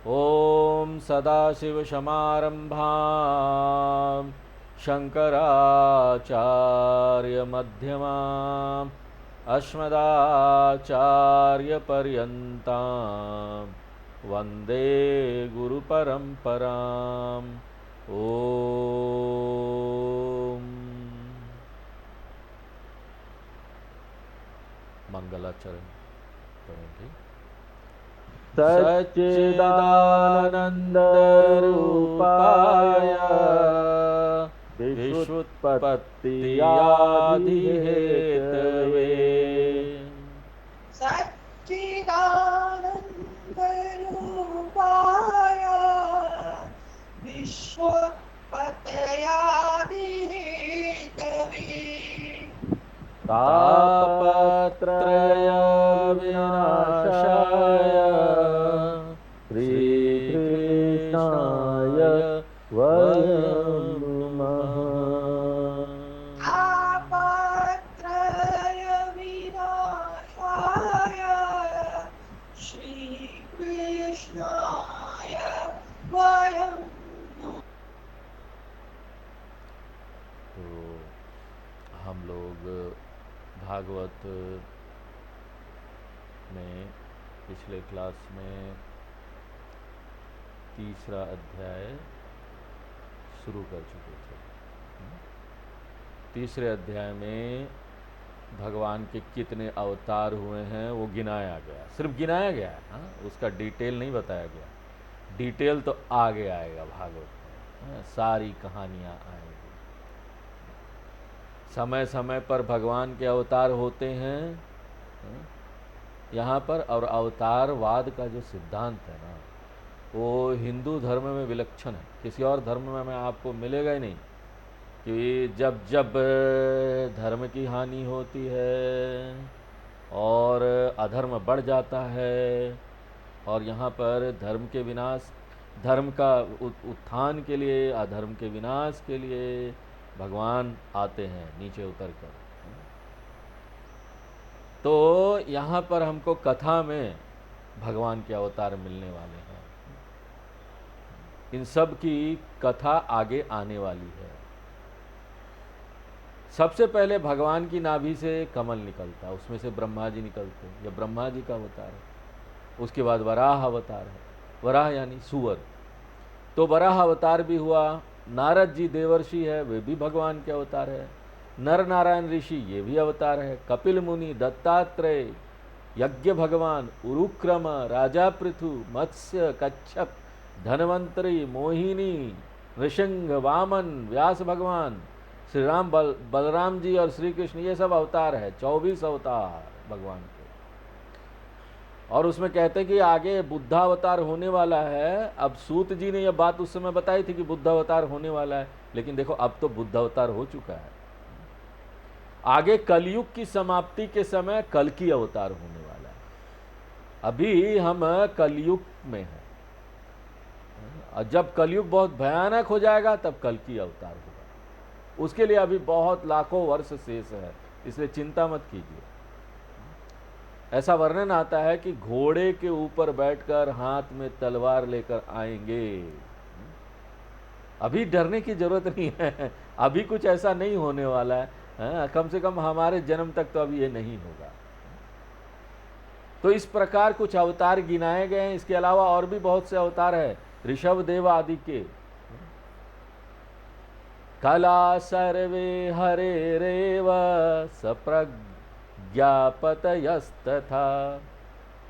ॐ सदाशिवसमारम्भां शङ्कराचार्यमध्यमाम् अस्मदाचार्यपर्यन्तां वन्दे गुरुपरम्पराम्। ॐ मंगलाचरण पढ़ेंगे। सच्चिदानन्दरूपाय विश्वोत्पत्त्यादिहेतवे सच्चिदानन्दरूपाय विश्वोत्पत्त्यादिहेतवे तापत्रय विनाशाय श्रीकृष्णाय वयं नमः। तापत्रय विनाशाय श्रीकृष्णाय वयं नमः। तो हम लोग भागवत में पिछले क्लास में तीसरा अध्याय शुरू कर चुके थे। तीसरे अध्याय में भगवान के कितने अवतार हुए हैं वो गिनाया गया, सिर्फ गिनाया गया है, हाँ? उसका डिटेल नहीं बताया गया। डिटेल तो आगे आएगा भागवत में, हाँ? सारी कहानियाँ आएंगी। समय समय पर भगवान के अवतार होते हैं, हाँ? यहाँ पर। और अवतारवाद का जो सिद्धांत है ना, वो हिंदू धर्म में विलक्षण है, किसी और धर्म में आपको मिलेगा ही नहीं। कि जब जब धर्म की हानि होती है और अधर्म बढ़ जाता है, और यहाँ पर धर्म के विनाश, धर्म का उत्थान के लिए अधर्म के विनाश के लिए भगवान आते हैं नीचे उतर कर। तो यहाँ पर हमको कथा में भगवान के अवतार मिलने वाले हैं। इन सब की कथा आगे आने वाली है। सबसे पहले भगवान की नाभि से कमल निकलता है, उसमें से ब्रह्मा जी निकलते हैं, यह ब्रह्मा जी का अवतार है। उसके बाद वराह अवतार है, वराह यानी सुअर, तो वराह अवतार भी हुआ। नारद जी देवर्षि है, वे भी भगवान के अवतार है। नर नारायण ऋषि, ये भी अवतार है। कपिल मुनि, दत्तात्रेय, यज्ञ भगवान, उरुक्रम, राजा पृथु, मत्स्य, कच्छप, धनवंतरी, मोहिनी, नृसिंह, वामन, व्यास भगवान, श्री राम, बलराम जी और श्री कृष्ण, ये सब अवतार है। 24 अवतार भगवान के। और उसमें कहते हैं कि आगे बुद्धावतार होने वाला है। अब सूत जी ने यह बात उस समय बताई थी कि बुद्धावतार होने वाला है, लेकिन देखो अब तो बुद्धावतार हो चुका है। आगे कलयुग की समाप्ति के समय कल्कि अवतार होने वाला है। अभी हम कलयुग में हैं, और जब कलयुग बहुत भयानक हो जाएगा तब कल्कि अवतार होगा। उसके लिए अभी बहुत लाखों वर्ष शेष है, इसलिए चिंता मत कीजिए। ऐसा वर्णन आता है कि घोड़े के ऊपर बैठकर हाथ में तलवार लेकर आएंगे। अभी डरने की जरूरत नहीं है, अभी कुछ ऐसा नहीं होने वाला है, कम से कम हमारे जन्म तक तो अभी ये नहीं होगा। तो इस प्रकार कुछ अवतार गिनाए गए हैं। इसके अलावा और भी बहुत से अवतार है, ऋषभ देव आदि के। कला सर्वे हरे रेव सप्रज्ञापतयस्तथा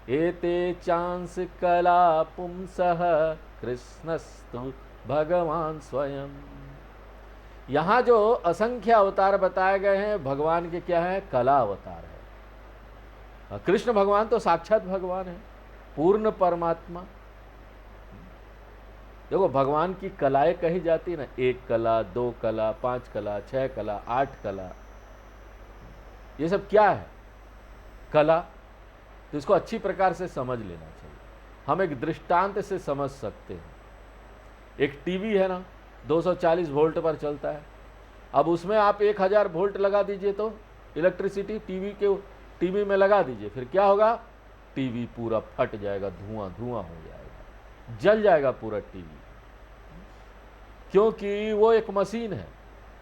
एते चांस कला पुंसः कृष्णस्तु भगवान स्वयं। यहाँ जो असंख्य अवतार बताए गए हैं भगवान के, क्या है? कला अवतार है। कृष्ण भगवान तो साक्षात भगवान है, पूर्ण परमात्मा। देखो भगवान की कलाएं कही जाती है ना, 1 कला, 2 कला, 5 कला, 6 कला, 8 कला, ये सब क्या है? कला। तो इसको अच्छी प्रकार से समझ लेना चाहिए। हम एक दृष्टांत से समझ सकते हैं। एक टीवी है ना, 240 वोल्ट पर चलता है। अब उसमें आप 1000 वोल्ट लगा दीजिए तो इलेक्ट्रिसिटी टीवी में लगा दीजिए, फिर क्या होगा? टीवी पूरा फट जाएगा, धुआं धुआं हो जाएगा। जल जाएगा पूरा टीवी, क्योंकि वो एक मशीन है।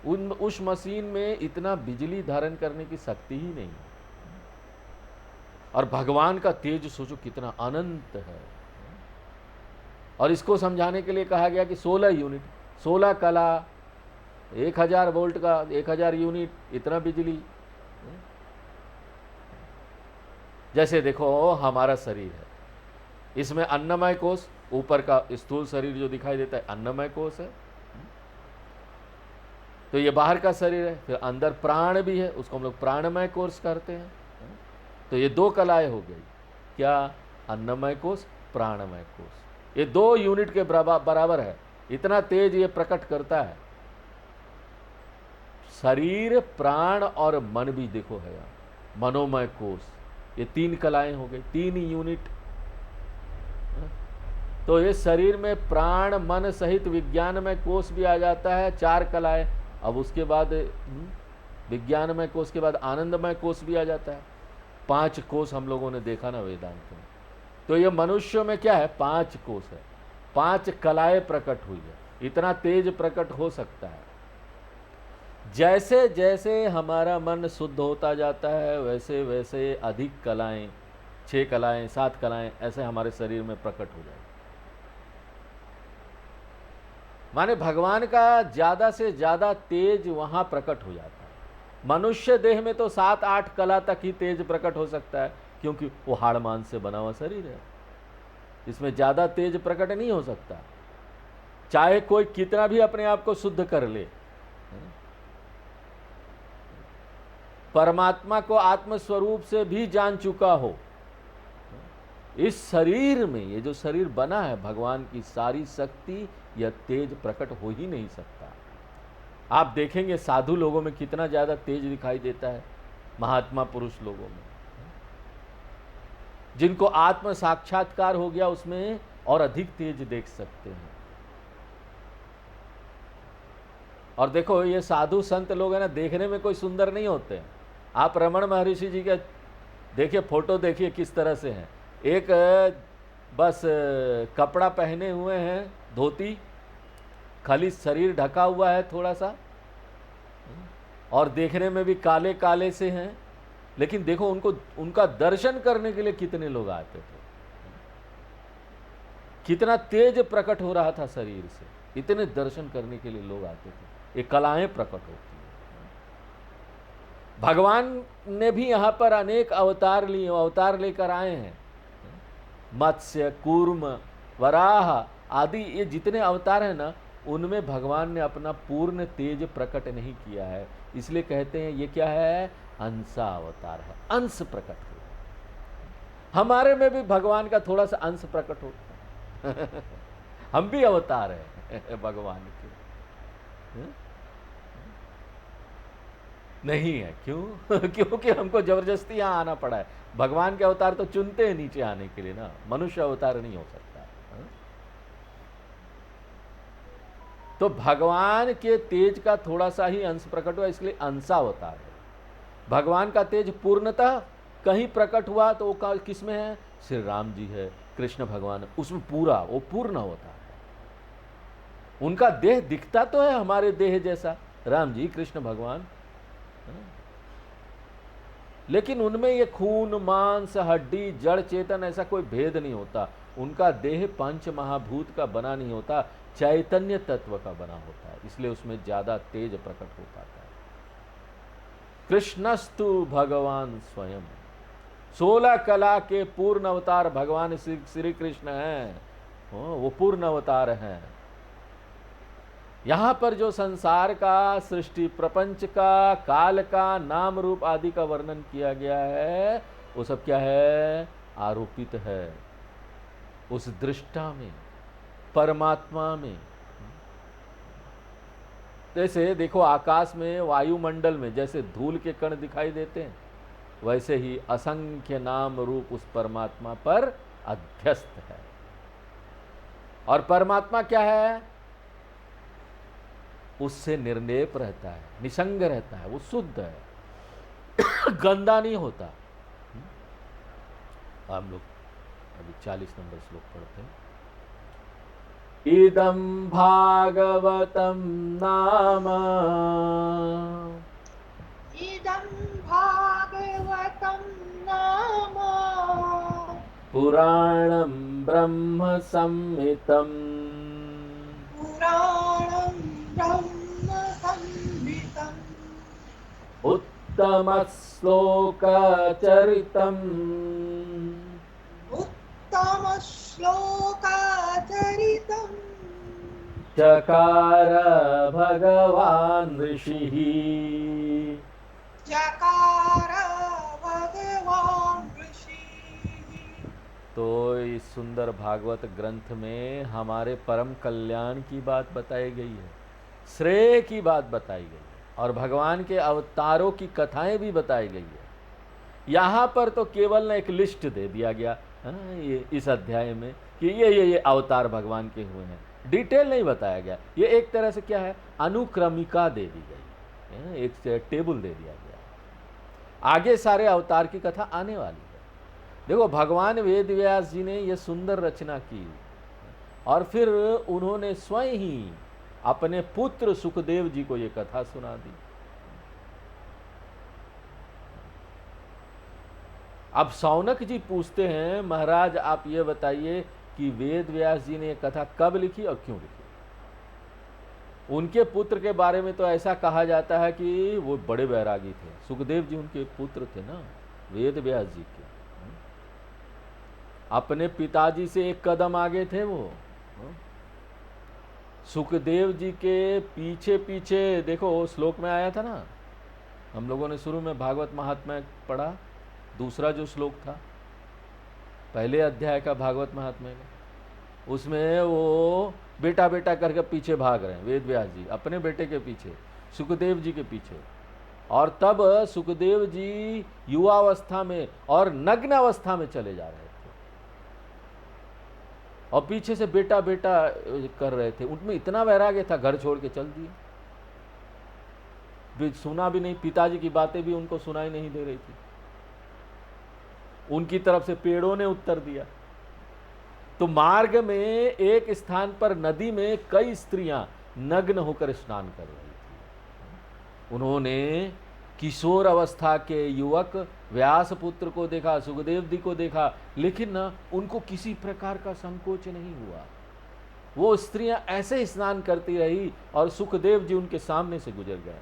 उस मशीन में इतना बिजली धारण करने की शक्ति ही नहीं है। और भगवान का तेज सोचो कितना अनंत है। और इसको समझाने के लिए कहा गया कि 16 यूनिट, 16 कला, 1000 वोल्ट का 1000 यूनिट, इतना बिजली। जैसे देखो हमारा शरीर है, इसमें अन्नमय कोश, ऊपर का स्थूल शरीर जो दिखाई देता है अन्नमय कोश है, तो ये बाहर का शरीर है। फिर अंदर प्राण भी है, उसको हम लोग प्राणमय कोश करते हैं। तो ये 2 कलाएं हो गई, क्या? अन्नमय कोश, प्राणमय कोश। ये 2 यूनिट के बराबर है, इतना तेज ये प्रकट करता है। शरीर, प्राण और मन भी देखो है यहाँ, मनोमय कोश, ये 3 कलाएं हो गई, 3 यूनिट। तो ये शरीर में प्राण, मन सहित विज्ञानमय कोश भी आ जाता है, 4 कलाएं। अब उसके बाद विज्ञानमय कोश के बाद आनंदमय कोश भी आ जाता है, 5 कोश हम लोगों ने देखा ना वेदांत में। तो ये मनुष्य में क्या है? 5 कोश है, 5 कलाएं प्रकट हुई है, इतना तेज प्रकट हो सकता है। जैसे जैसे हमारा मन शुद्ध होता जाता है वैसे वैसे अधिक कलाएं, 6 कलाएं, 7 कलाएं ऐसे हमारे शरीर में प्रकट हो जाए। माने भगवान का ज्यादा से ज्यादा तेज वहां प्रकट हो जाता है। मनुष्य देह में तो 7-8 कला तक ही तेज प्रकट हो सकता है, क्योंकि वो हाड़ मांस से बना हुआ शरीर है, इसमें ज्यादा तेज प्रकट नहीं हो सकता, चाहे कोई कितना भी अपने आप को शुद्ध कर ले। परमात्मा को आत्मस्वरूप से भी जान चुका हो, इस शरीर में, ये जो शरीर बना है, भगवान की सारी शक्ति या तेज प्रकट हो ही नहीं सकता। आप देखेंगे साधु लोगों में कितना ज्यादा तेज दिखाई देता है, महात्मा पुरुष लोगों में, जिनको आत्म साक्षात्कार हो गया उसमें और अधिक तेज देख सकते हैं। और देखो ये साधु संत लोग है ना, देखने में कोई सुंदर नहीं होते हैं। आप रमण महर्षि जी के देखिए फोटो, देखिए किस तरह से हैं। एक बस कपड़ा पहने हुए हैं, धोती, खाली शरीर ढका हुआ है थोड़ा सा, और देखने में भी काले काले से हैं। लेकिन देखो उनको, उनका दर्शन करने के लिए कितने लोग आते थे, कितना तेज प्रकट हो रहा था शरीर से, इतने दर्शन करने के लिए लोग आते थे। ये कलाएं प्रकट होती हैं। भगवान ने भी यहाँ पर अनेक अवतार लिए, अवतार लेकर आए हैं। मत्स्य, कूर्म, वराह आदि ये जितने अवतार हैं ना, उनमें भगवान ने अपना पूर्ण तेज प्रकट नहीं किया है। इसलिए कहते हैं ये क्या है? अंशा अवतार है, अंश प्रकट हुआ। हमारे में भी भगवान का थोड़ा सा अंश प्रकट होता है। हम भी अवतार हैं भगवान के, नहीं है? क्यों? क्योंकि हमको जबरदस्ती यहाँ आना पड़ा है। भगवान के अवतार तो चुनते हैं नीचे आने के लिए ना, मनुष्य अवतार नहीं हो सकता। तो भगवान के तेज का थोड़ा सा ही अंश प्रकट हुआ, इसलिए अंशावतार है। भगवान का तेज पूर्णतः कहीं प्रकट हुआ तो वो किस में है? श्री राम जी है, कृष्ण भगवान, उसमें पूरा वो पूर्ण अवतार है। उनका देह दिखता तो है हमारे देह जैसा, राम जी, कृष्ण भगवान, लेकिन उनमें ये खून, मांस, हड्डी, जड़ चेतन ऐसा कोई भेद नहीं होता। उनका देह पंच महाभूत का बना नहीं होता, चैतन्य तत्व का बना होता है, इसलिए उसमें ज्यादा तेज प्रकट हो पाता है। कृष्णस्तु भगवान स्वयं, 16 कला के पूर्ण अवतार भगवान श्री कृष्ण हैं, वो पूर्ण अवतार हैं। यहां पर जो संसार का, सृष्टि प्रपंच का, काल का, नाम रूप आदि का वर्णन किया गया है, वो सब क्या है? आरोपित है उस दृष्टा में, परमात्मा में। जैसे देखो आकाश में, वायुमंडल में जैसे धूल के कण दिखाई देते हैं, वैसे ही असंख्य नाम रूप उस परमात्मा पर अध्यस्त है। और परमात्मा क्या है? उससे निर्लेप रहता है, निसंग रहता है, वो शुद्ध है, गंदा नहीं होता। हम लोग अभी 40 नंबर श्लोक पढ़ते हैं। इदं भागवतं नाम इदं भागवतं नाम पुराणं ब्रह्म संहितम् पुराणं ब्रह्म संहितम् उत्तमश्लोकचरितम् उत्तमश्लोकाचरितम् चकार भगवान् ऋषिः। चकार भगवान् ऋषिः। तो इस सुंदर भागवत ग्रंथ में हमारे परम कल्याण की बात बताई गई है, श्रेय की बात बताई गई है, और भगवान के अवतारों की कथाएं भी बताई गई है। यहाँ पर तो केवल एक लिस्ट दे दिया गया ये इस अध्याय में कि ये अवतार भगवान के हुए हैं, डिटेल नहीं बताया गया। ये एक तरह से क्या है, अनुक्रमिका दे दी गई, एक टेबल दे दिया गया। आगे सारे अवतार की कथा आने वाली है। देखो, भगवान वेद व्यास जी ने ये सुंदर रचना की और फिर उन्होंने स्वयं ही अपने पुत्र सुखदेव जी को ये कथा सुना दी। अब शौनक जी पूछते हैं, महाराज आप ये बताइए कि वेद व्यास जी ने ये कथा कब लिखी और क्यों लिखी। उनके पुत्र के बारे में तो ऐसा कहा जाता है कि वो बड़े वैरागी थे। सुखदेव जी उनके पुत्र थे ना, वेद व्यास जी के, अपने पिताजी से एक कदम आगे थे वो। सुखदेव जी के पीछे पीछे देखो, श्लोक में आया था ना, हम लोगों ने शुरू में भागवत महात्म्य पढ़ा, दूसरा जो श्लोक था पहले अध्याय का भागवत महात्म्य का, उसमें वो बेटा बेटा करके पीछे भाग रहे हैं वेद व्यास जी, अपने बेटे के पीछे, सुखदेव जी के पीछे। और तब सुखदेव जी युवावस्था में और नग्न अवस्था में चले जा रहे थे और पीछे से बेटा बेटा कर रहे थे। उनमें इतना वैराग्य था, घर छोड़ के चल दिए, सुना भी नहीं, पिताजी की बातें भी उनको सुनाई नहीं दे रही थी। उनकी तरफ से पेड़ों ने उत्तर दिया। तो मार्ग में एक स्थान पर नदी में कई स्त्रियां नग्न होकर स्नान कर रही थी। उन्होंने किशोर अवस्था के युवक व्यास पुत्र को देखा, सुखदेव जी को देखा, लेकिन ना उनको किसी प्रकार का संकोच नहीं हुआ। वो स्त्रियां ऐसे ही स्नान करती रही और सुखदेव जी उनके सामने से गुजर गए।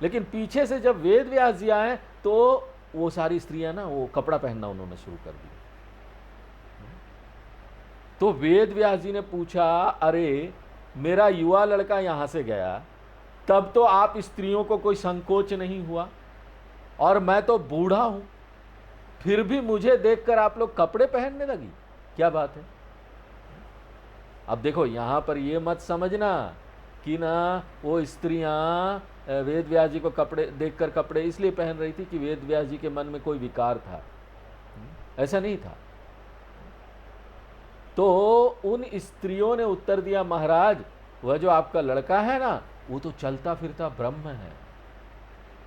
लेकिन पीछे से जब वेद व्यास जी आए तो वो सारी स्त्रियां ना वो कपड़ा पहनना उन्होंने शुरू कर दिया। तो वेद व्यास जी ने पूछा, अरे मेरा युवा लड़का यहां से गया, तब तो आप स्त्रियों को कोई संकोच नहीं हुआ, और मैं तो बूढ़ा हूं, फिर भी मुझे देखकर आप लोग कपड़े पहनने लगी, क्या बात है। अब देखो, यहां पर ये मत समझना कि ना वो स्त्रियां वेद व्यास जी को कपड़े देखकर कपड़े इसलिए पहन रही थी कि वेद व्यास जी के मन में कोई विकार था, ऐसा नहीं था। तो उन स्त्रियों ने उत्तर दिया, महाराज वह जो आपका लड़का है ना, वो तो चलता फिरता ब्रह्म है,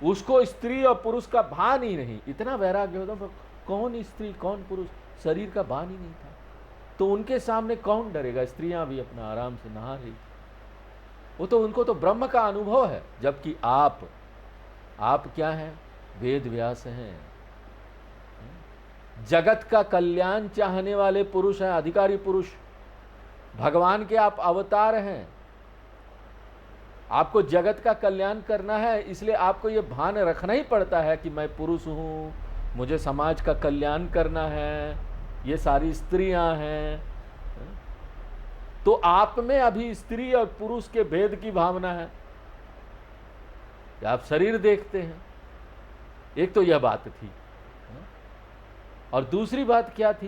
उसको स्त्री और पुरुष का भान ही नहीं। इतना वैराग्य होता, कौन स्त्री कौन पुरुष, शरीर का भान ही नहीं था। तो उनके सामने कौन डरेगा, स्त्रियां भी अपना आराम से नहा रही, वो तो उनको तो ब्रह्म का अनुभव है। जबकि आप क्या हैं, वेद व्यास हैं, जगत का कल्याण चाहने वाले पुरुष हैं, अधिकारी पुरुष, भगवान के आप अवतार हैं। आपको जगत का कल्याण करना है, इसलिए आपको ये भान रखना ही पड़ता है कि मैं पुरुष हूं, मुझे समाज का कल्याण करना है, ये सारी स्त्रियां हैं। तो आप में अभी स्त्री और पुरुष के भेद की भावना है, आप शरीर देखते हैं। एक तो यह बात थी, और दूसरी बात क्या थी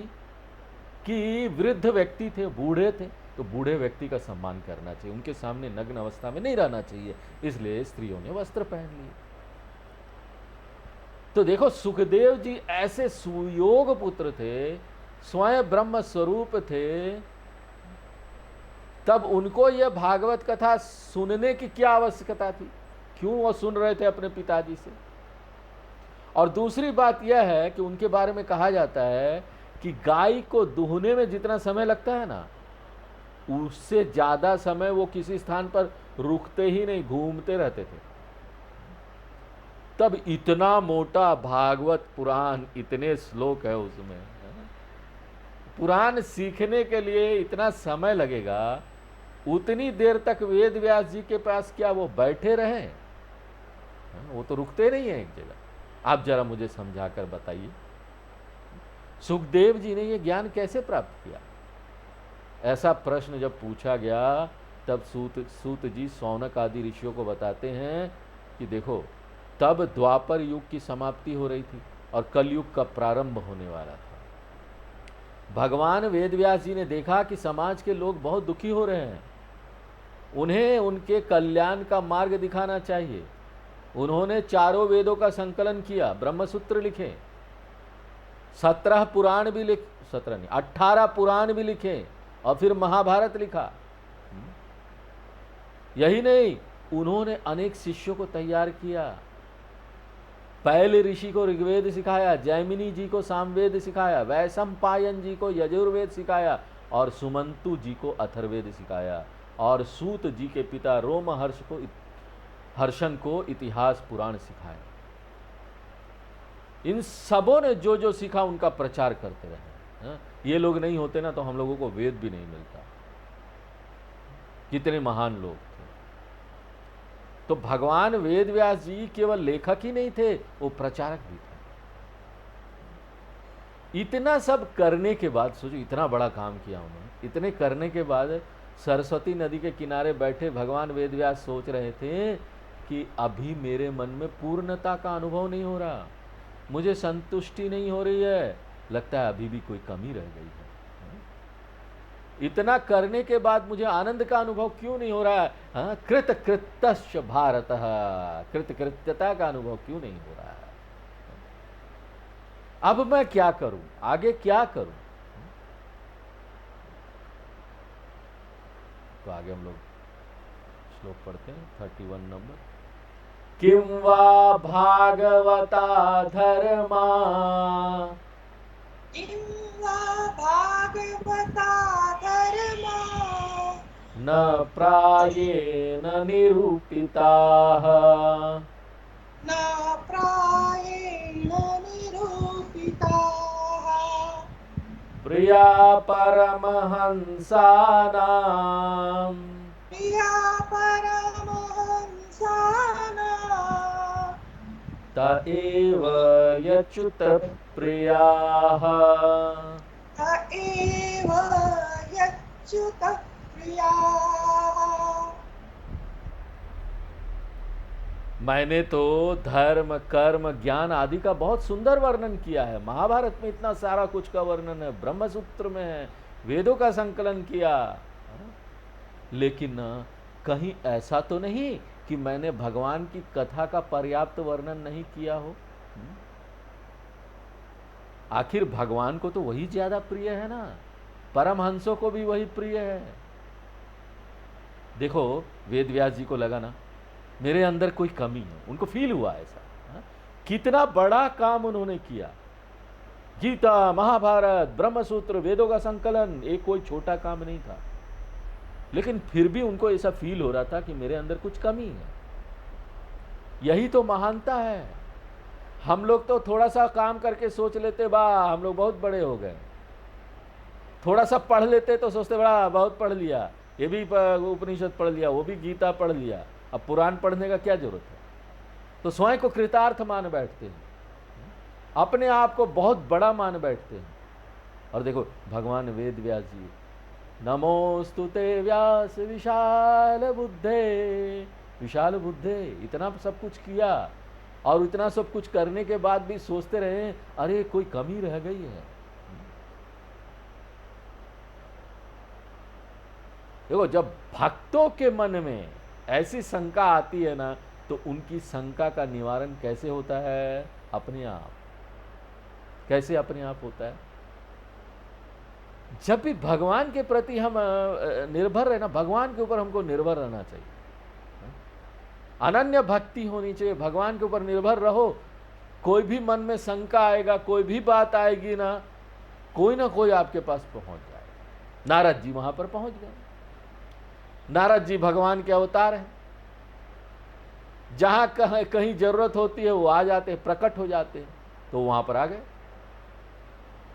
कि वृद्ध व्यक्ति थे, बूढ़े थे, तो बूढ़े व्यक्ति का सम्मान करना चाहिए, उनके सामने नग्न अवस्था में नहीं रहना चाहिए, इसलिए स्त्रियों ने वस्त्र पहन लिए। तो देखो, सुखदेव जी ऐसे सुयोग पुत्र थे, स्वयं ब्रह्म स्वरूप थे, तब उनको यह भागवत कथा सुनने की क्या आवश्यकता थी, क्यों वो सुन रहे थे अपने पिताजी से। और दूसरी बात यह है कि उनके बारे में कहा जाता है कि गाय को दूहने में जितना समय लगता है ना, उससे ज़्यादा समय वो किसी स्थान पर रुकते ही नहीं, घूमते रहते थे। तब इतना मोटा भागवत पुराण, इतने श्लोक है उसमें, पुराण सीखने के लिए इतना समय लगेगा, उतनी देर तक वेद व्यास जी के पास क्या वो बैठे रहे? वो तो रुकते नहीं है एक जगह। आप जरा मुझे समझा कर बताइए, सुखदेव जी ने ये ज्ञान कैसे प्राप्त किया? ऐसा प्रश्न जब पूछा गया तब सूत जी शौनक आदि ऋषियों को बताते हैं कि देखो, तब द्वापर युग की समाप्ति हो रही थी और कलयुग का प्रारंभ होने वाला था। भगवान वेदव्यास जी ने देखा कि समाज के लोग बहुत दुखी हो रहे हैं, उन्हें उनके कल्याण का मार्ग दिखाना चाहिए। उन्होंने चारों वेदों का संकलन किया, ब्रह्मसूत्र लिखे, 17 पुराण भी 17 नहीं 18 पुराण भी लिखे और फिर महाभारत लिखा। यही नहीं, उन्होंने अनेक शिष्यों को तैयार किया। पहले ऋषि को ऋग्वेद सिखाया, जैमिनी जी को सामवेद सिखाया, वैशंपायन जी को यजुर्वेद सिखाया और सुमंतु जी को अथर्वेद सिखाया, और सूत जी के पिता रोमहर्षण को इतिहास पुराण सिखाया। इन सबों ने जो जो सीखा उनका प्रचार करते रहे। ये लोग नहीं होते ना तो हम लोगों को वेद भी नहीं मिलता। कितने महान लोग थे। तो भगवान वेद व्यास जी केवल लेखक ही नहीं थे, वो प्रचारक भी थे। इतना सब करने के बाद, सोचो इतना बड़ा काम किया उन्होंने, इतने करने के बाद सरस्वती नदी के किनारे बैठे भगवान वेद व्यास सोच रहे थे कि अभी मेरे मन में पूर्णता का अनुभव नहीं हो रहा, मुझे संतुष्टि नहीं हो रही है, लगता है अभी भी कोई कमी रह गई है। इतना करने के बाद मुझे आनंद का अनुभव क्यों नहीं हो रहा है? कृत कृतश्च भारत, कृत कृत्यता का अनुभव क्यों नहीं हो रहा है? अब मैं क्या करूं, आगे क्या करूं? तो आगे हम लोग श्लोक पढ़ते हैं 31 नंबर। किं वा भागवता धर्मा किं वा भागवता धर्मा न प्रायेण निरूपिताः न प्रायेण निरूपिताः प्रिया परमहंसानां प्रिया परमहंसानां त एव यच्युत प्रियाः त एव यच्युत प्रियाः। मैंने तो धर्म कर्म ज्ञान आदि का बहुत सुंदर वर्णन किया है। महाभारत में इतना सारा कुछ का वर्णन है, ब्रह्मसूत्र में है, वेदों का संकलन किया, लेकिन कहीं ऐसा तो नहीं कि मैंने भगवान की कथा का पर्याप्त वर्णन नहीं किया हो। आखिर भगवान को तो वही ज्यादा प्रिय है ना, परमहंसों को भी वही प्रिय है। देखो वेद व्यास जी को लगा ना मेरे अंदर कोई कमी है, उनको फील हुआ ऐसा। कितना बड़ा काम उन्होंने किया, गीता, महाभारत, ब्रह्मसूत्र, वेदों का संकलन, एक कोई छोटा काम नहीं था। लेकिन फिर भी उनको ऐसा फील हो रहा था कि मेरे अंदर कुछ कमी है। यही तो महानता है। हम लोग तो थोड़ा सा काम करके सोच लेते वाह हम लोग बहुत बड़े हो गए, थोड़ा सा पढ़ लेते तो सोचते बड़ा बहुत पढ़ लिया, ये भी उपनिषद पढ़ लिया, वो भी गीता पढ़ लिया, अब पुराण पढ़ने का क्या जरूरत है। तो स्वयं को कृतार्थ मान बैठते हैं, अपने आप को बहुत बड़ा मान बैठते हैं। और देखो भगवान वेद व्यास जी, नमोस्तुते व्यास विशाल बुद्धे, विशाल बुद्धे, इतना सब कुछ किया और इतना सब कुछ करने के बाद भी सोचते रहे अरे कोई कमी रह गई है। देखो जब भक्तों के मन में ऐसी शंका आती है ना तो उनकी शंका का निवारण कैसे होता है? अपने आप। कैसे अपने आप होता है? जब भी भगवान के प्रति हम निर्भर रहे ना, भगवान के ऊपर हमको निर्भर रहना चाहिए, अनन्य भक्ति होनी चाहिए, भगवान के ऊपर निर्भर रहो। कोई भी मन में शंका आएगा, कोई भी बात आएगी ना कोई आपके पास पहुंच जाएगा। नारद जी वहां पर पहुंच गए, नारद जी भगवान के अवतार हैं, जहां कहीं जरूरत होती है वो आ जाते हैं, प्रकट हो जाते हैं, तो वहां पर आ गए।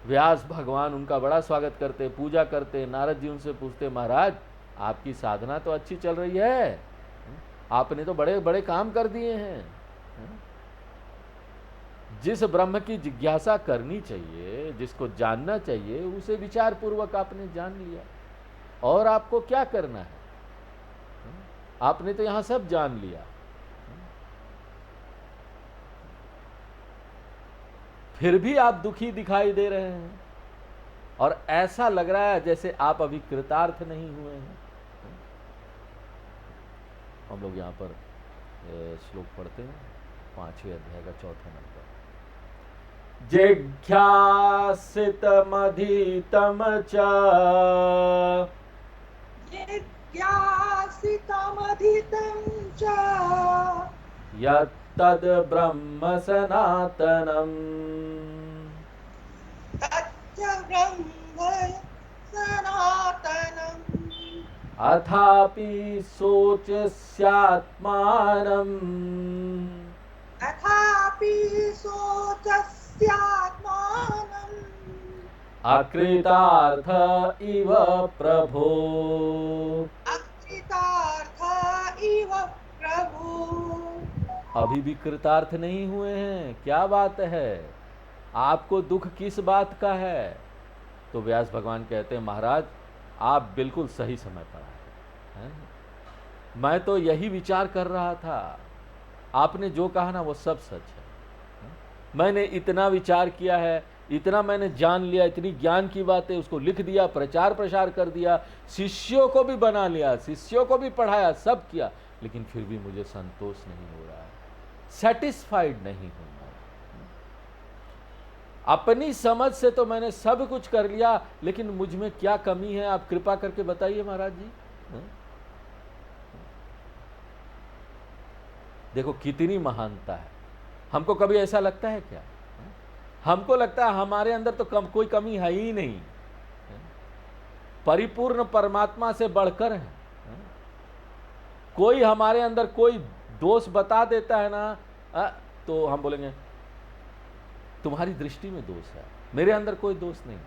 व्यास भगवान उनका बड़ा स्वागत करते, पूजा करते। नारद जी उनसे पूछते, महाराज आपकी साधना तो अच्छी चल रही है, आपने तो बड़े बड़े काम कर दिए हैं। जिस ब्रह्म की जिज्ञासा करनी चाहिए, जिसको जानना चाहिए, उसे विचार पूर्वक आपने जान लिया, और आपको क्या करना है? आपने तो यहां सब जान लिया, फिर भी आप दुखी दिखाई दे रहे हैं, और ऐसा लग रहा है जैसे आप अभी कृतार्थ नहीं हुए हैं। हम लोग यहाँ पर श्लोक पढ़ते हैं, 5वें अध्याय का 4था नंबर। जिज्ञासितमधीतम च जिज्ञासितमधितं च यत्तद् ब्रह्म सनातनम् तच्च ब्रह्म सनातनम् अथापि शोचस्यात्मानम् तथापि शोचस्यात्मानम् अकृतार्थ इव प्रभो। अकृतार्थ इव प्रभु। अभी भी कृतार्थ नहीं हुए हैं, क्या बात है? आपको दुख किस बात का है? तो व्यास भगवान कहते हैं, महाराज आप बिल्कुल सही समय पर आए हैं। मैं तो यही विचार कर रहा था, आपने जो कहा ना वो सब सच है। मैंने इतना विचार किया है, इतना मैंने जान लिया, इतनी ज्ञान की बातें उसको लिख दिया, प्रचार प्रसार कर दिया, शिष्यों को भी बना लिया, शिष्यों को भी पढ़ाया, सब किया, लेकिन फिर भी मुझे संतोष नहीं हो रहा है, सेटिस्फाइड नहीं हूं मैं। अपनी समझ से तो मैंने सब कुछ कर लिया, लेकिन मुझ में क्या कमी है, आप कृपा करके बताइए महाराज जी। देखो कितनी महानता है। हमको कभी ऐसा लगता है क्या? हमको लगता है हमारे अंदर तो कोई कमी है ही नहीं, परिपूर्ण परमात्मा से बढ़कर है। कोई हमारे अंदर कोई दोष बता देता है ना, तो हम बोलेंगे तुम्हारी दृष्टि में दोष है, मेरे अंदर कोई दोष नहीं।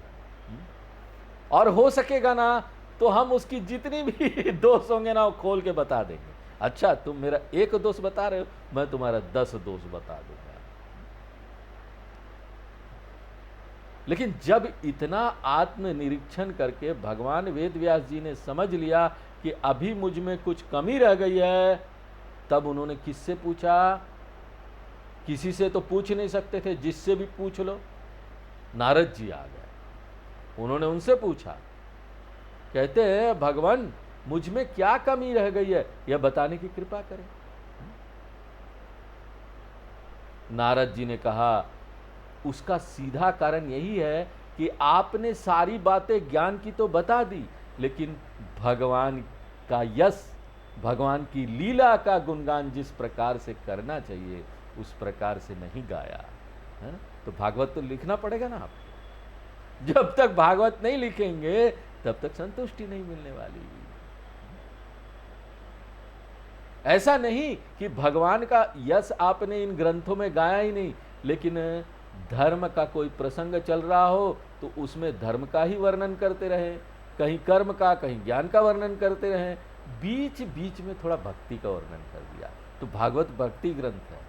और हो सकेगा ना तो हम उसकी जितनी भी दोष होंगे ना वो खोल के बता देंगे। अच्छा तुम मेरा एक दोष बता रहे हो, मैं तुम्हारा 10 दोष बता दूंगा। लेकिन जब इतना आत्मनिरीक्षण करके भगवान वेद व्यास जी ने समझ लिया कि अभी मुझ में कुछ कमी रह गई है, तब उन्होंने किससे पूछा? किसी से तो पूछ नहीं सकते थे, जिससे भी पूछ लो। नारद जी आ गए, उन्होंने उनसे पूछा, कहते हैं भगवान मुझ में क्या कमी रह गई है, यह बताने की कृपा करें। नारद जी ने कहा उसका सीधा कारण यही है कि आपने सारी बातें ज्ञान की तो बता दी, लेकिन भगवान का यश, भगवान की लीला का गुणगान जिस प्रकार से करना चाहिए उस प्रकार से नहीं गाया है। तो भागवत तो लिखना पड़ेगा ना आपको। जब तक भागवत नहीं लिखेंगे तब तक संतुष्टि नहीं मिलने वाली। ऐसा नहीं कि भगवान का यश आपने इन ग्रंथों में गाया ही नहीं, लेकिन धर्म का कोई प्रसंग चल रहा हो तो उसमें धर्म का ही वर्णन करते रहे, कहीं कर्म का, कहीं ज्ञान का वर्णन करते रहे, बीच बीच में थोड़ा भक्ति का वर्णन कर दिया। तो भागवत भक्ति ग्रंथ है।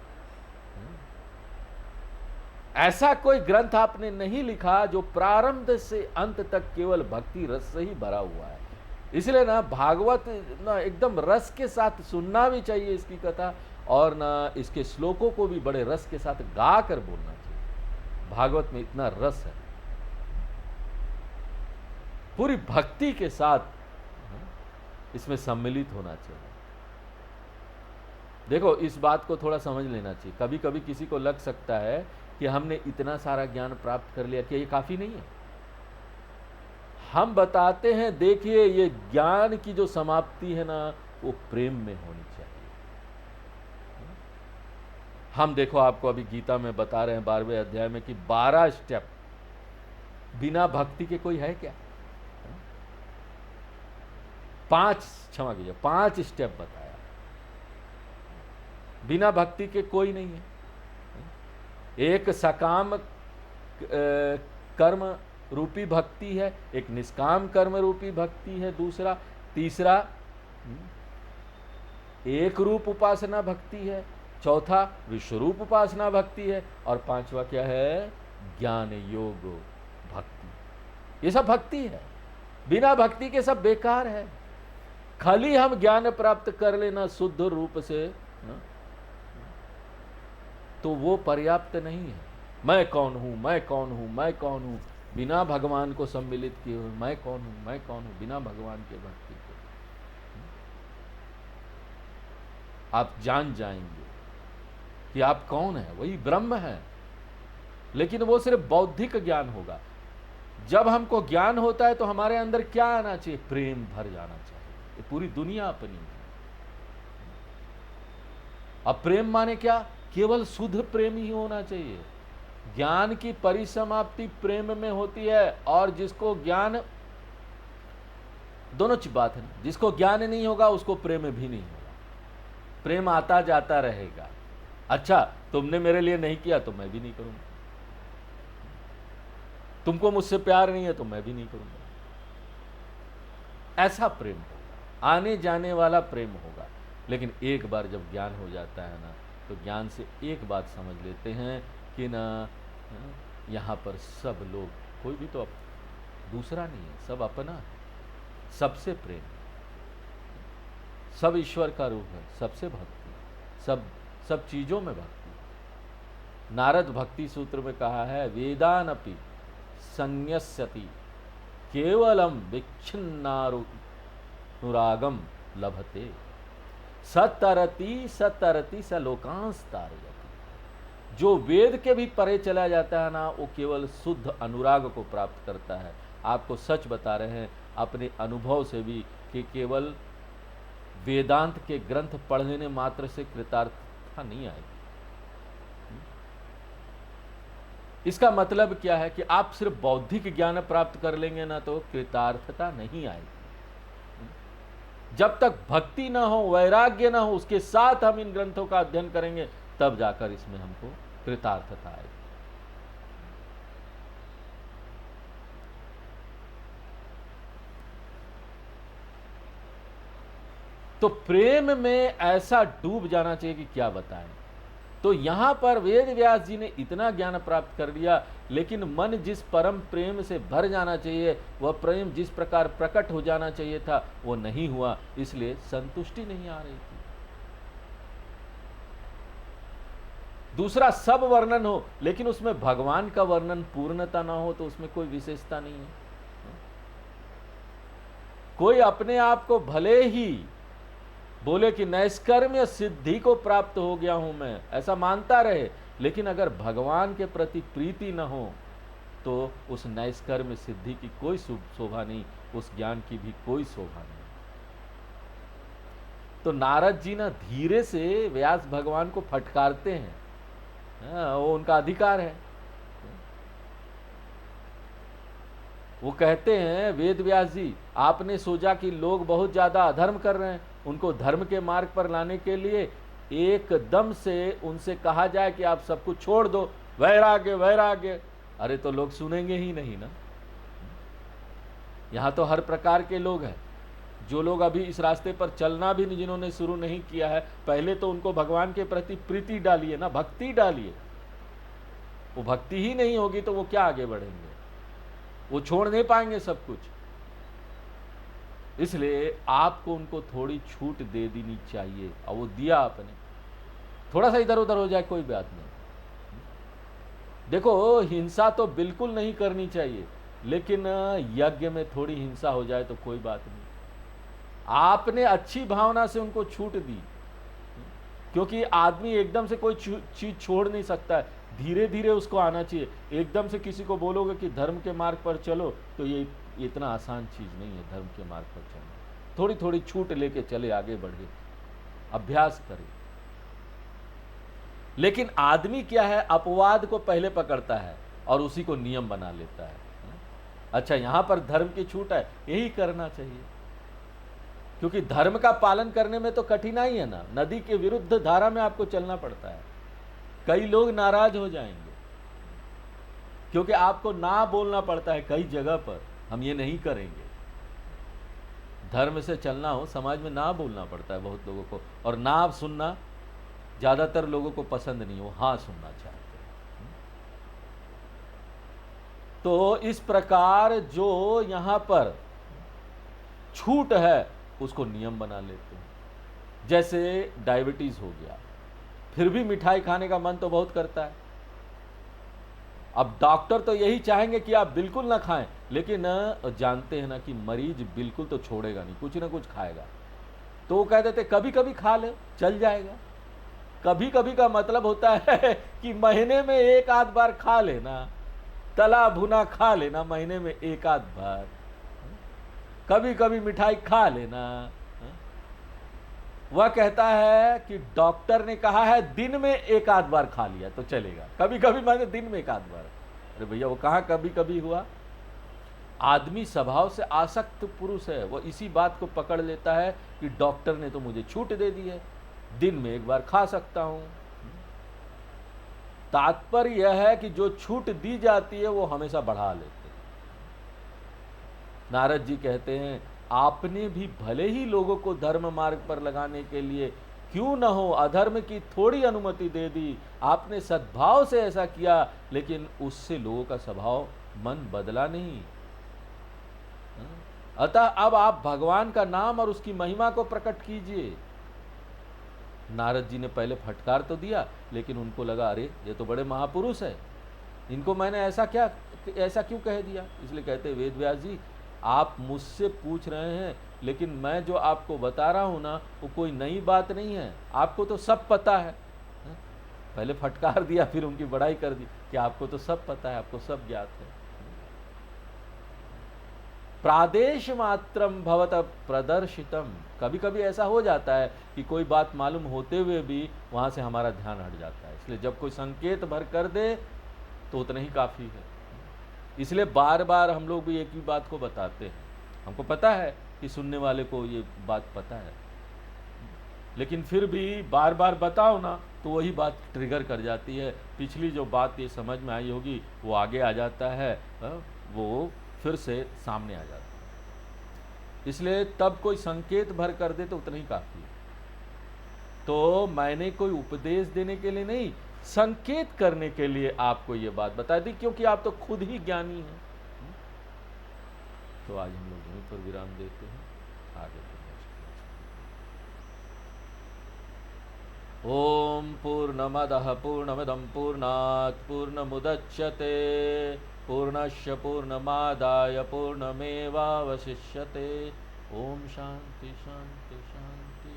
ऐसा कोई ग्रंथ आपने नहीं लिखा जो प्रारंभ से अंत तक केवल भक्ति रस से ही भरा हुआ है। इसलिए ना भागवत ना एकदम रस के साथ सुनना भी चाहिए इसकी कथा, और ना इसके श्लोकों को भी बड़े रस के साथ गा कर बोलना चाहिए। भागवत में इतना रस है, पूरी भक्ति के साथ इसमें सम्मिलित होना चाहिए। देखो इस बात को थोड़ा समझ लेना चाहिए। कभी कभी किसी को लग सकता है कि हमने इतना सारा ज्ञान प्राप्त कर लिया, कि ये काफी नहीं है। हम बताते हैं देखिए ये ज्ञान की जो समाप्ति है ना वो प्रेम में होनी चाहिए। हम देखो आपको अभी गीता में बता रहे हैं 12वें अध्याय में कि 12 स्टेप, बिना भक्ति के कोई है क्या? क्षमा कीजिए 5 स्टेप बताया। बिना भक्ति के कोई नहीं है। एक सकाम कर्म रूपी भक्ति है, एक निष्काम कर्म रूपी भक्ति है, तीसरा एक रूप उपासना भक्ति है, चौथा विश्वरूप उपासना भक्ति है, और पांचवा क्या है? ज्ञान योग भक्ति। ये सब भक्ति है। बिना भक्ति के सब बेकार है। खाली हम ज्ञान प्राप्त कर लेना शुद्ध रूप से तो वो पर्याप्त नहीं है। मैं कौन हूं, मैं कौन हूं, मैं कौन हूं, बिना भगवान को सम्मिलित किए हुए मैं कौन हूं, मैं कौन हूं, बिना भगवान के भक्ति के आप जान जाएंगे कि आप कौन है। वही ब्रह्म है, लेकिन वो सिर्फ बौद्धिक ज्ञान होगा। जब हमको ज्ञान होता है तो हमारे अंदर क्या आना चाहिए? प्रेम भर जाना चाहिए। ये पूरी दुनिया अपनी है। अब प्रेम माने क्या? केवल शुद्ध प्रेम ही होना चाहिए। ज्ञान की परिसमाप्ति प्रेम में होती है, और जिसको ज्ञान, दोनों बात है, जिसको ज्ञान नहीं होगा उसको प्रेम भी नहीं होगा। प्रेम आता जाता रहेगा। अच्छा, तुमने मेरे लिए नहीं किया तो मैं भी नहीं करूंगा, तुमको मुझसे प्यार नहीं है तो मैं भी नहीं करूंगा। ऐसा प्रेम होगा, आने जाने वाला प्रेम होगा। लेकिन एक बार जब ज्ञान हो जाता है ना, तो ज्ञान से एक बात समझ लेते हैं कि ना यहाँ पर सब लोग, कोई भी तो दूसरा नहीं है, सब अपना है, सबसे प्रेम, सब ईश्वर का रूप है, सबसे भक्ति, सब चीजों में भक्ति। नारद भक्ति सूत्र में कहा है, वेदानपि संन्यस्यति केवलम विच्छिन्नानुरागम लभते सतरति सतरति स लोकांस तारयति। जो वेद के भी परे चला जाता है ना, वो केवल शुद्ध अनुराग को प्राप्त करता है। आपको सच बता रहे हैं अपने अनुभव से भी कि केवल वेदांत के ग्रंथ पढ़ने मात्र से कृतार्थता नहीं आएगी। इसका मतलब क्या है कि आप सिर्फ बौद्धिक ज्ञान प्राप्त कर लेंगे ना तो कृतार्थता नहीं आएगी। जब तक भक्ति ना हो, वैराग्य ना हो, उसके साथ हम इन ग्रंथों का अध्ययन करेंगे, तब जाकर इसमें हमको कृतार्थता आएगी। तो प्रेम में ऐसा डूब जाना चाहिए कि क्या बताएं। तो यहां पर वेद व्यास जी ने इतना ज्ञान प्राप्त कर लिया, लेकिन मन जिस परम प्रेम से भर जाना चाहिए, वह प्रेम जिस प्रकार प्रकट हो जाना चाहिए था, वो नहीं हुआ, इसलिए संतुष्टि नहीं आ रही थी। दूसरा, सब वर्णन हो लेकिन उसमें भगवान का वर्णन पूर्णता ना हो तो उसमें कोई विशेषता नहीं है। कोई अपने आप को भले ही बोले कि नैष्कर्म्य सिद्धि को प्राप्त हो गया हूं मैं, ऐसा मानता रहे, लेकिन अगर भगवान के प्रति प्रीति न हो तो उस नैष्कर्म्य सिद्धि की कोई शोभा नहीं, उस ज्ञान की भी कोई शोभा नहीं। तो नारद जी ना धीरे से व्यास भगवान को फटकारते हैं, वो उनका अधिकार है। वो कहते हैं, वेद व्यास जी आपने सोचा कि लोग बहुत ज्यादा अधर्म कर रहे हैं, उनको धर्म के मार्ग पर लाने के लिए एकदम से उनसे कहा जाए कि आप सब कुछ छोड़ दो, वैराग्य वैराग्य। अरे तो लोग सुनेंगे ही नहीं ना। यहाँ तो हर प्रकार के लोग हैं। जो लोग अभी इस रास्ते पर चलना भी जिन्होंने शुरू नहीं किया है, पहले तो उनको भगवान के प्रति प्रीति डालिए ना, भक्ति डालिए। वो भक्ति ही नहीं होगी तो वो क्या आगे बढ़ेंगे? वो छोड़ नहीं पाएंगे सब कुछ। इसलिए आपको उनको थोड़ी छूट दे देनी चाहिए, और वो दिया आपने। थोड़ा सा इधर उधर हो जाए कोई बात नहीं। देखो, हिंसा तो बिल्कुल नहीं करनी चाहिए, लेकिन यज्ञ में थोड़ी हिंसा हो जाए तो कोई बात नहीं। आपने अच्छी भावना से उनको छूट दी, क्योंकि आदमी एकदम से कोई चीज छोड़ नहीं सकता है, धीरे धीरे उसको आना चाहिए। एकदम से किसी को बोलोगे कि धर्म के मार्ग पर चलो, तो ये इतना आसान चीज नहीं है धर्म के मार्ग पर चलना। थोड़ी थोड़ी छूट लेके चले, आगे बढ़े, अभ्यास करें। लेकिन आदमी क्या है, अपवाद को पहले पकड़ता है और उसी को नियम बना लेता है। अच्छा, यहां पर धर्म की छूट है, यही करना चाहिए। क्योंकि धर्म का पालन करने में तो कठिनाई है ना, नदी के विरुद्ध धारा में आपको चलना पड़ता है। कई लोग नाराज हो जाएंगे क्योंकि आपको ना बोलना पड़ता है कई जगह पर, हम ये नहीं करेंगे। धर्म से चलना हो, समाज में ना बोलना पड़ता है बहुत लोगों को, और ना सुनना ज़्यादातर लोगों को पसंद नहीं, वो हाँ सुनना चाहते हैं। तो इस प्रकार जो यहाँ पर छूट है उसको नियम बना लेते हैं। जैसे डायबिटीज़ हो गया, फिर भी मिठाई खाने का मन तो बहुत करता है। अब डॉक्टर तो यही चाहेंगे कि आप बिल्कुल ना खाएं, लेकिन जानते हैं ना कि मरीज बिल्कुल तो छोड़ेगा नहीं, कुछ ना कुछ खाएगा। तो वो कह देते कभी कभी खा ले, चल जाएगा। कभी कभी का मतलब होता है कि महीने में एक आध बार खा लेना, तला भुना खा लेना महीने में एक आध बार, कभी कभी मिठाई खा लेना। वह कहता है कि डॉक्टर ने कहा है दिन में एक आध बार खा लिया तो चलेगा, कभी कभी माने दिन में एक आध बार। अरे भैया वो कहाँ कभी कभी हुआ। आदमी स्वभाव से आसक्त पुरुष है, वो इसी बात को पकड़ लेता है कि डॉक्टर ने तो मुझे छूट दे दी है, दिन में एक बार खा सकता हूं। तात्पर्य यह है कि जो छूट दी जाती है वो हमेशा बढ़ा लेते हैं। नारद जी कहते हैं आपने भी भले ही लोगों को धर्म मार्ग पर लगाने के लिए क्यों न हो अधर्म की थोड़ी अनुमति दे दी, आपने सद्भाव से ऐसा किया, लेकिन उससे लोगों का स्वभाव मन बदला नहीं। अतः अब आप भगवान का नाम और उसकी महिमा को प्रकट कीजिए। नारद जी ने पहले फटकार तो दिया, लेकिन उनको लगा अरे ये तो बड़े महापुरुष है, इनको मैंने ऐसा क्यों कह दिया। इसलिए कहते वेद व्यास जी आप मुझसे पूछ रहे हैं, लेकिन मैं जो आपको बता रहा हूं ना वो कोई नई बात नहीं है, आपको तो सब पता है। पहले फटकार दिया, फिर उनकी बड़ाई कर दी कि आपको तो सब पता है, आपको सब ज्ञात है। प्रादेश मात्रम भवत प्रदर्शितम, कभी कभी ऐसा हो जाता है कि कोई बात मालूम होते हुए भी वहां से हमारा ध्यान हट जाता है। इसलिए जब कोई संकेत भर कर दे तो उतना ही काफ़ी है। इसलिए बार बार हम लोग भी एक ही बात को बताते हैं। हमको पता है कि सुनने वाले को ये बात पता है, लेकिन फिर भी बार बार बताओ ना तो वही बात ट्रिगर कर जाती है। पिछली जो बात ये समझ में आई होगी वो आगे आ जाता है, वो फिर से सामने आ जाता है। इसलिए तब कोई संकेत भर कर दे तो उतना ही काफ़ी है। तो मैंने कोई उपदेश देने के लिए नहीं, संकेत करने के लिए आपको ये बात बता दी, क्योंकि आप तो खुद ही ज्ञानी हैं। तो आज हम लोग यहीं पर विराम देते हैं, आगे ओम पूर्णमदः पूर्णमिदं पूर्णात् पूर्णमुदच्यते पूर्णस्य पूर्णमादाय पूर्णमेवावशिष्यते। ओम शांति शांति शांति।